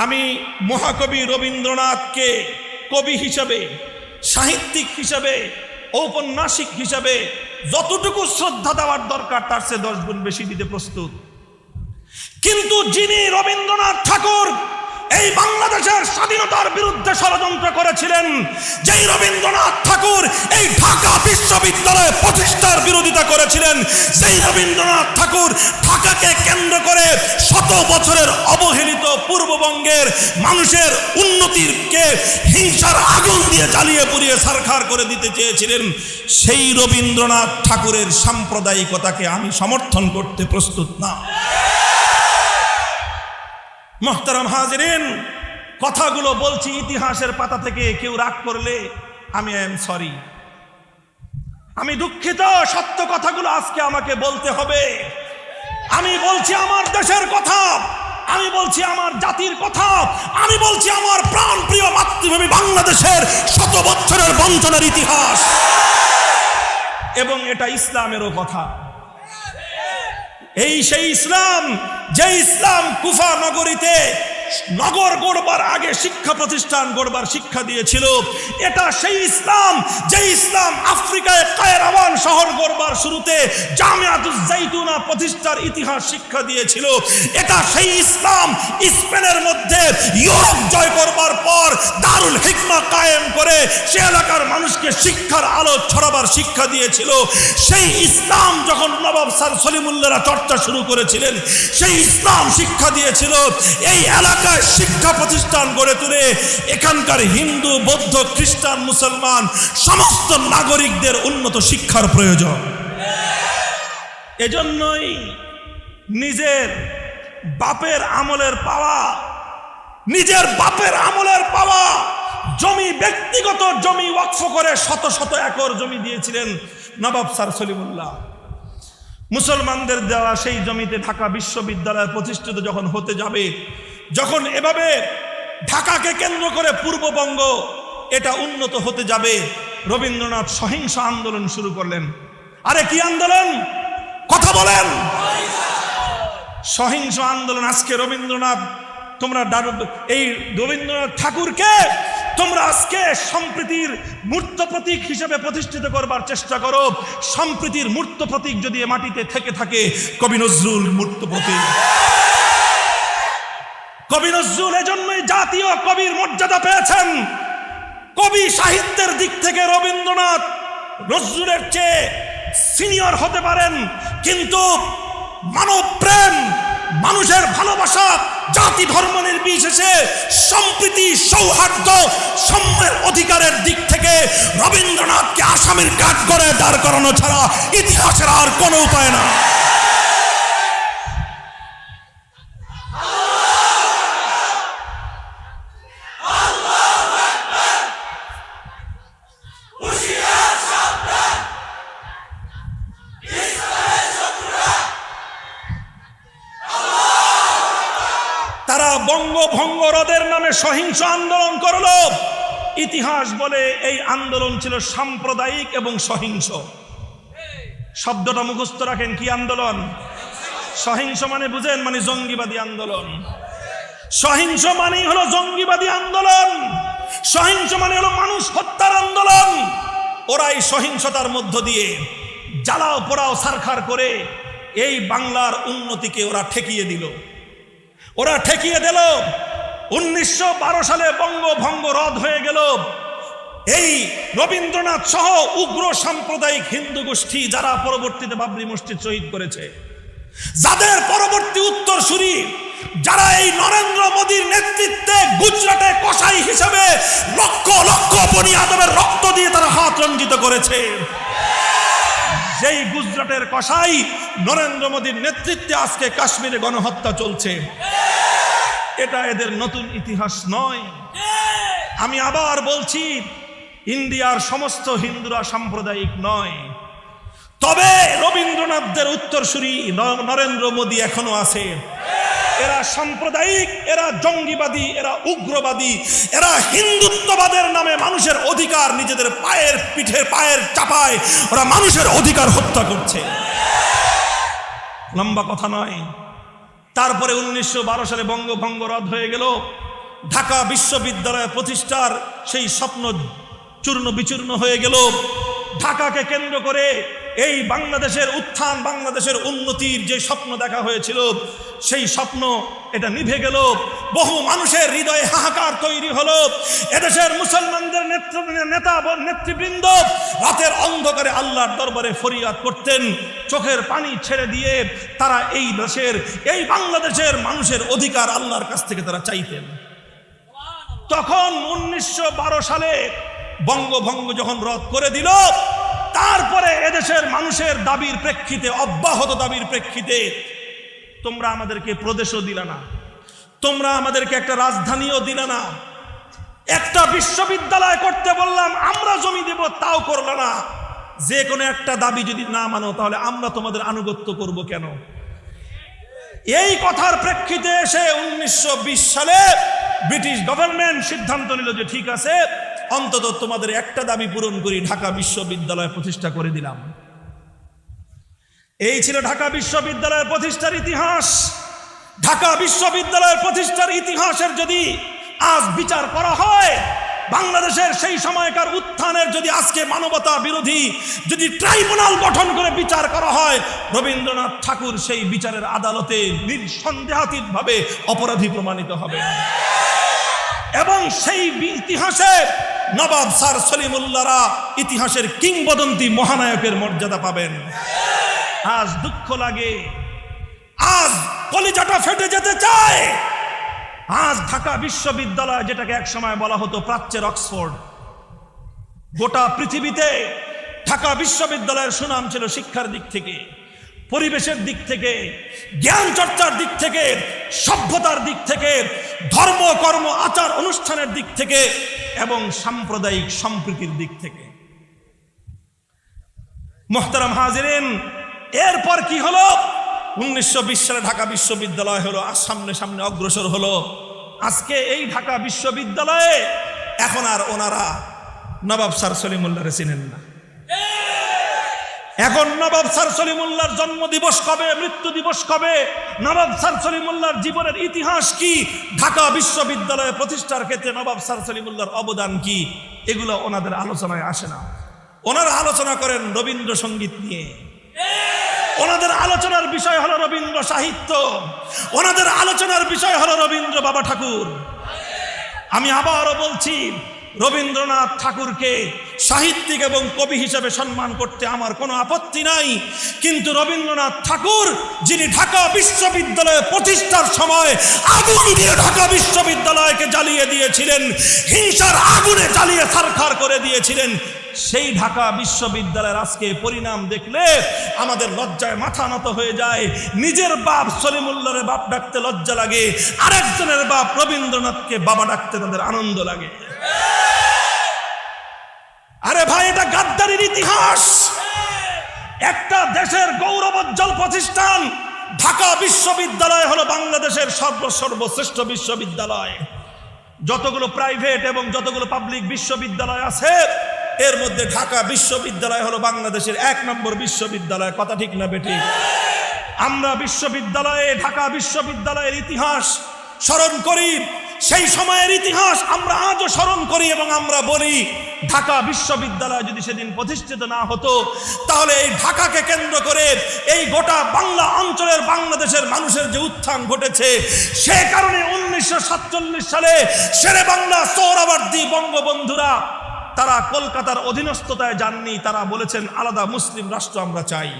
আমি মহাকবি রবীন্দ্রনাথকে কবি হিসেবে, সাহিত্যিক হিসেবে, ঔপন্যাসিক হিসেবে যতটুকু শ্রদ্ধা দেওয়ার দরকার তার চেয়ে 10 গুণ বেশি দিতে প্রস্তুত। কিন্তু যিনি রবীন্দ্রনাথ ঠাকুর এই বাংলাদেশের স্বাধীনতার বিরুদ্ধে ষড়যন্ত্র করেছিলেন, যেই রবীন্দ্রনাথ ঠাকুর এই ঢাকা বিশ্ববিদ্যালয় প্রতিষ্ঠার বিরোধিতা করেছিলেন, যেই রবীন্দ্রনাথ ঠাকুর ঢাকাকে কেন্দ্র করে 100 বছরের অবহেলিত পূর্ববঙ্গের মানুষের উন্নতিকে হিংসার আগুন দিয়ে জ্বালিয়ে পুড়িয়ে ছারখার করে দিতে চেয়েছিলেন, সেই রবীন্দ্রনাথ ঠাকুরের সাম্প্রদায়িকতাকে আমি সমর্থন করতে প্রস্তুত না। মোহতারাম হাজিরিন, কথাগুলো বলছি ইতিহাসের পাতা থেকে, কেউ রাগ করলে আমি সরি, আমি দুঃখিত। সত্য কথাগুলো আজকে আমাকে বলতে হবে। আমি বলছি আমার দেশের কথা, আমি বলছি আমার জাতির কথা, আমি বলছি আমার প্রাণপ্রিয় মাতৃভূমি বাংলাদেশের 100 বছরের বঞ্চনার ইতিহাস, এবং এটা ইসলামেরও কথা। এই সেই ইসলাম, যে ইসলাম কুফা নগরীতে নগর গড়বার আগে শিক্ষা প্রতিষ্ঠান গড়বার শিক্ষা দিয়েছিল। এটা সেই ইসলাম, যে ইসলাম আফ্রিকায় কায়রাওয়ান শহর গড়বার শুরুতে জামিয়াতুজ জাইতুনা প্রতিষ্ঠার ইতিহাস শিক্ষা দিয়েছিল। এটা সেই ইসলাম স্পেনের মধ্যে ইউরোপ জয় করবার পর দারুল হিকমা কায়েম করে সে এলাকার মানুষকে শিক্ষার আলো ছড়াবার শিক্ষা দিয়েছিল। সেই ইসলাম যখন নবাব স্যার সলিমুল্লাহরা চর্চা শুরু করেছিলেন, সেই ইসলাম শিক্ষা দিয়েছিল এই শিক্ষা প্রতিষ্ঠান গড়ে তুলে এখানকার হিন্দু, বৌদ্ধ, খ্রিস্টান, মুসলমান সমস্ত নাগরিকদের উন্নত শিক্ষার প্রয়োজন। এজন্যই নিজের বাপের আমলের পাওয়া জমি, ব্যক্তিগত জমি ওয়াকফ করে 100 একর জমি দিয়েছিলেন নবাব স্যার সলিমুল্লাহ। মুসলমানদের দেওয়া সেই জমিতে ঢাকা বিশ্ববিদ্যালয় প্রতিষ্ঠিত যখন হতে যাবে, যখন এভাবে ঢাকাকে কেন্দ্র করে পূর্ববঙ্গ এটা উন্নত হতে যাবে, রবীন্দ্রনাথ সহিংস আন্দোলন শুরু করলেন। আরে কি আন্দোলন? কথা বলেন। সহিংস আন্দোলন। আজকে রবীন্দ্রনাথ, তোমরা এই রবীন্দ্রনাথ ঠাকুরকে তোমরা আজকে সম্প্রীতির মূর্ত প্রতীক হিসেবে প্রতিষ্ঠিত করবার চেষ্টা করো। সম্প্রীতির মূর্ত প্রতীক যদি এ মাটিতে থেকে থাকে, কবি নজরুল মূর্ত প্রতীক। কবি নজরুল এজন্যই জাতীয় কবির মর্যাদা পেয়েছেন। কবি সাহিত্যের দিক থেকে রবীন্দ্রনাথ নজরুলের চেয়ে সিনিয়র হতে পারেন, কিন্তু মানব প্রেম, মানুষের ভালোবাসা, জাতি ধর্ম নির্বিশেষে সম্প্রীতি, সৌহার্দ্য, সম্মানের অধিকারের দিক থেকে রবীন্দ্রনাথকে আসামির কাঠ করে দাঁড় করানো ছাড়া ইতিহাসের আর কোনো উপায় না। বঙ্গভঙ্গ রদের নামে সহিংস আন্দোলন করলো। ইতিহাস বলে এই আন্দোলন ছিল সাম্প্রদায়িক এবং সহিংস। শব্দটা মুখস্থ রাখেন। কি আন্দোলন? সহিংস মানে বুঝেন, মানে জঙ্গিবাদী আন্দোলন। সহিংস মানেই হলো জঙ্গিবাদী আন্দোলন। সহিংস মানে হলো মানুষ হত্যার আন্দোলন। ওরা এই সহিংসতার মধ্য দিয়ে জ্বালাও পোড়াও ছারখার করে এই বাংলার উন্নতিকে ওরা ঠেকিয়ে দিল। 1912 সালে বঙ্গভঙ্গ রদ হয়ে গেল। এই রবীন্দ্রনাথ সহ উগ্র সাম্প্রদায়িক হিন্দু গোষ্ঠী, যারা পরবর্তীতে বাবরি মসজিদ শহীদ করেছে, যাদের পরবর্তী উত্তরসূরি, যারা এই নরেন্দ্র মোদীর নেতৃত্বে গুজরাটে কসাই হিসেবে লক্ষ লক্ষ বনি আদমের রক্ত দিয়ে তারা হাত রঞ্জিত করেছে, যেই গুজরাটের কসাই নরেন্দ্র মোদীর নেতৃত্বে আজকে কাশ্মীরে গণহত্যা চলছে, এটা এদের নতুন ইতিহাস নয়। আমি আবার বলছি, ইন্ডিয়ার সমস্ত হিন্দুরা সাম্প্রদায়িক নয়, তবে রবীন্দ্রনাথদের উত্তরসূরি নরেন্দ্র মোদী এখনো আছে। এরা সাম্প্রদায়িক, এরা জঙ্গিবাদী, এরা উগ্রবাদী, এরা হিন্দুত্ববাদের নামে মানুষের অধিকার নিজেদের পায়ের চাপায় ওরা মানুষের অধিকার হত্যা করছে। লম্বা কথা নয়। তারপরে 1912 সালে বঙ্গভঙ্গ রদ হয়ে গেল। ঢাকা বিশ্ববিদ্যালয় প্রতিষ্ঠার সেই স্বপ্ন চূর্ণ বিচূর্ণ হয়ে গেল। ঢাকাকে কেন্দ্র করে এই বাংলাদেশের উত্থান, বাংলাদেশের উন্নতির যে স্বপ্ন দেখা হয়েছিল, সেই স্বপ্ন এটা নিভে গেল। বহু মানুষের হৃদয়ে হাহাকার তৈরি হলো। এদেশের মুসলমানদের নেতৃবৃন্দ রাতের অন্ধকারে আল্লাহর দরবারে ফরিয়াদ করতেন, চোখের পানি ছেড়ে দিয়ে তারা এই দেশের, এই বাংলাদেশের মানুষের অধিকার আল্লাহর কাছ থেকে তারা চাইতেন। তখন 1912 সালে বঙ্গভঙ্গ যখন রদ করে দিল, তারপরে এদেশের মানুষের দাবির প্রেক্ষিতে, অব্যাহত দাবির প্রেক্ষিতে, তোমরা আমাদেরকে প্রদেশও দিলা না, তোমরা আমাদেরকে একটা রাজধানীও দিলা না, একটা বিশ্ববিদ্যালয় করতে বললাম, আমরা জমি দেব, তাও করল না। যে কোনো একটা দাবি যদি না মানো তাহলে আমরা তোমাদের আনুগত্য করব কেন? এই কথার প্রেক্ষিতে এসে 1920 সালে ব্রিটিশ গভর্নমেন্ট সিদ্ধান্ত নিল যে ঠিক আছে, অন্তত তোমাদের একটা দাবি পূরণ করি, ঢাকা বিশ্ববিদ্যালয় প্রতিষ্ঠা করে দিলাম। এই ছিল ঢাকা বিশ্ববিদ্যালয়ের প্রতিষ্ঠার ইতিহাস। ঢাকা বিশ্ববিদ্যালয়ের প্রতিষ্ঠার ইতিহাসের যদি আজ বিচার করা হয়, বাংলাদেশের সেই সময়কার উত্থানের যদি আজকে মানবতা বিরোধী যদি ট্রাইব্যুনাল গঠন করে বিচার করা হয়, রবীন্দ্রনাথ ঠাকুর সেই বিচারের আদালতে নিঃসন্দেহাতীতভাবে অপরাধী প্রমাণিত হবে এবং সেই ইতিহাসে নবাব স্যার সলিমুল্লাহরা ইতিহাসের কিংবদন্তি মহানায়কের মর্যাদা পাবেন। আজ দুঃখ লাগে, আজ কলিজাটা ফেটে যেতে চায়। আজ ঢাকা বিশ্ববিদ্যালয়, যেটাকে এক সময় বলা হতো প্রাচ্যের অক্সফোর্ড, গোটা পৃথিবীতে ঢাকা বিশ্ববিদ্যালয়ের সুনাম ছিল শিক্ষার দিক থেকে, পরিবেশের দিক থেকে, জ্ঞান চর্চার দিক থেকে, সভ্যতার দিক থেকে, ধর্ম কর্ম আচার অনুষ্ঠানের দিক থেকে এবং সাম্প্রদায়িক সম্প্রীতির দিক থেকে। মোহতারাম হাজিরিন, এরপর কি হলো? 1920 সালে ঢাকা বিশ্ববিদ্যালয় হলো, সামনে সামনে অগ্রসর হলো। আজকে এই ঢাকা বিশ্ববিদ্যালয়ে এখন আর ওনারা নবাব স্যার সলিমুল্লাহরে চিনেন না। এখন নবাব স্যার সলিমুল্লাহর জন্মদিবস কবে, মৃত্যু দিবস কবে, নবাব স্যার সলিমুল্লাহর জীবনের ইতিহাস কি, ঢাকা বিশ্ববিদ্যালয় প্রতিষ্ঠার ক্ষেত্রে নবাব স্যার সলিমুল্লাহর অবদান কি, এগুলো ওনাদের আলোচনায় আসে না। ওনারা আলোচনা করেন রবীন্দ্রসঙ্গীত নিয়ে, ওনাদের আলোচনার বিষয় হলো রবীন্দ্র সাহিত্য, ওনাদের আলোচনার বিষয় হলো রবীন্দ্র বাবা ঠাকুর। আমি আবারও বলছি, রবীন্দ্রনাথ ঠাকুরকে সাহিত্যিক এবং কবি হিসেবে সম্মান করতে আমার কোনো আপত্তি নাই, কিন্তু রবীন্দ্রনাথ ঠাকুর যিনি ঢাকা বিশ্ববিদ্যালয় প্রতিষ্ঠার সময় আগুন দিয়ে ঢাকা বিশ্ববিদ্যালয়কে জ্বালিয়ে দিয়েছিলেন, হিংসার আগুনে জ্বালিয়ে ছারখার করে দিয়েছিলেন, সেই ঢাকা বিশ্ববিদ্যালয়ের আজকে পরিণাম দেখলে আমাদের লজ্জায় মাথা নত হয়ে যায়। নিজের বাপ সলিমুল্লাহরে বাপ ডাকতে লজ্জা লাগে, আরেকজনের বাপ রবীন্দ্রনাথকে বাবা ডাকতে তাদের আনন্দ লাগে। আরে ভাই, এটা গাদ্দারির ইতিহাস। একটা দেশের গৌরবোজ্জ্বল প্রতিষ্ঠান ঢাকা বিশ্ববিদ্যালয় হলো বাংলাদেশের সর্বশ্রেষ্ঠ বিশ্ববিদ্যালয়। যতগুলো প্রাইভেট এবং যতগুলো পাবলিক বিশ্ববিদ্যালয় আছে, এর মধ্যে ঢাকা বিশ্ববিদ্যালয় হলো বাংলাদেশের 1 নম্বর বিশ্ববিদ্যালয়। কথা ঠিক না বেঠিক? আমরা বিশ্ববিদ্যালয়ে, ঢাকা বিশ্ববিদ্যালয়ের ইতিহাস স্মরণ করি, সেই সময়ের ইতিহাস আমরা আজও স্মরণ করি এবং আমরা বলি, ঢাকা বিশ্ববিদ্যালয় যদি সেদিন প্রতিষ্ঠিত না হতো, তাহলে এই ঢাকাকে কেন্দ্র করে এই গোটা বাংলা অঞ্চলের বাংলাদেশের মানুষের যে উত্থান ঘটেছে, সে কারণে 1947 সালে শেরে বাংলা সোহরাওয়ার্দী বঙ্গবন্ধুরা তারা কলকাতার অধীনস্থতায় যাননি, তারা বলেছেন আলাদা মুসলিম রাষ্ট্র আমরা চাই।